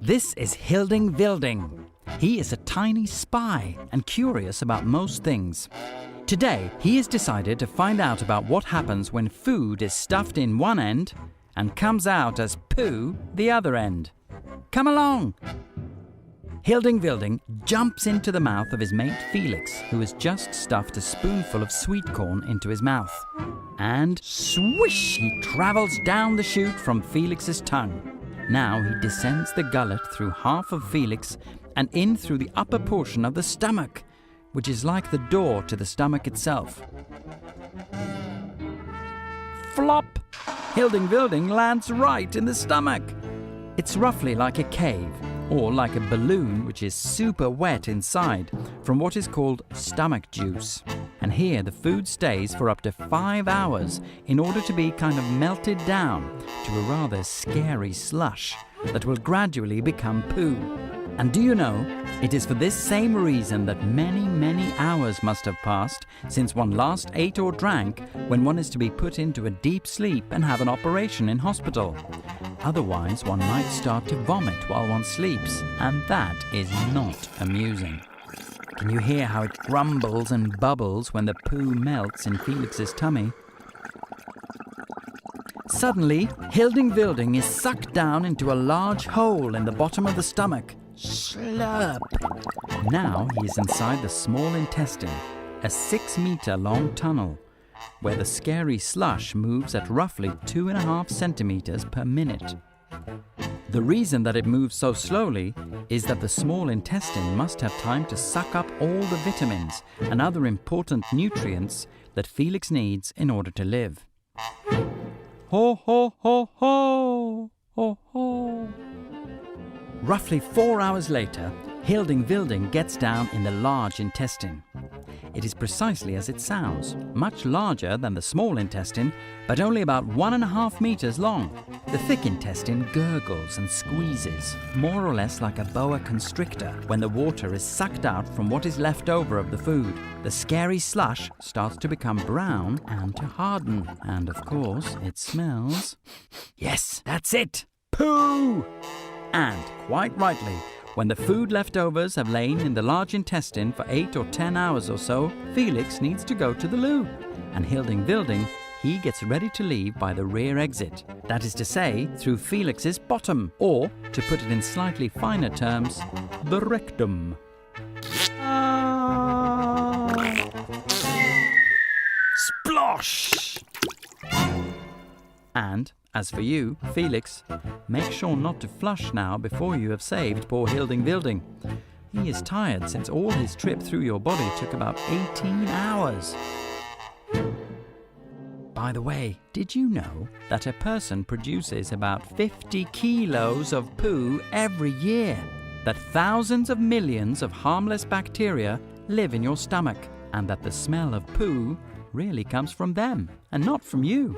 This is Hilding Wilding. He is a tiny spy and curious about most things. Today, he has decided to find out about what happens when food is stuffed in one end and comes out as poo the other end. Come along! Hilding Wilding jumps into the mouth of his mate Felix, who has just stuffed a spoonful of sweetcorn into his mouth. And swish, he travels down the chute from Felix's tongue. Now he descends the gullet through half of Felix and in through the upper portion of the stomach, which is like the door to the stomach itself. Flop! Hilding Wilding lands right in the stomach. It's roughly like a cave, or like a balloon which is super wet inside from what is called stomach juice. And here the food stays for up to 5 hours in order to be kind of melted down to a rather scary slush that will gradually become poo. And do you know, it is for this same reason that many hours must have passed since one last ate or drank when one is to be put into a deep sleep and have an operation in hospital. Otherwise, one might start to vomit while one sleeps, and that is not amusing. Can you hear how it grumbles and bubbles when the poo melts in Felix's tummy? Suddenly, Hilding Wilding is sucked down into a large hole in the bottom of the stomach. Slurp! Now he is inside the small intestine, a 6-meter long tunnel, where the scary slush moves at roughly 2.5 centimeters per minute. The reason that it moves so slowly is that the small intestine must have time to suck up all the vitamins and other important nutrients that Felix needs in order to live. Ho ho ho ho! Ho ho! Roughly 4 hours later, Hilding Wilding gets down in the large intestine. It is precisely as it sounds, much larger than the small intestine, but only about 1.5 meters long. The thick intestine gurgles and squeezes, more or less like a boa constrictor, when the water is sucked out from what is left over of the food. The scary slush starts to become brown and to harden. And of course, it smells... Yes, that's it! Poo! And, quite rightly, when the food leftovers have lain in the large intestine for 8 or 10 hours or so, Felix needs to go to the loo. And Hilding Wilding, he gets ready to leave by the rear exit. That is to say, through Felix's bottom, or, to put it in slightly finer terms, the rectum. Splosh! And, as for you, Felix, make sure not to flush now before you have saved poor Hilding Wilding. He is tired since all his trip through your body took about 18 hours. By the way, did you know that a person produces about 50 kilos of poo every year? That thousands of millions of harmless bacteria live in your stomach, and that the smell of poo really comes from them and not from you.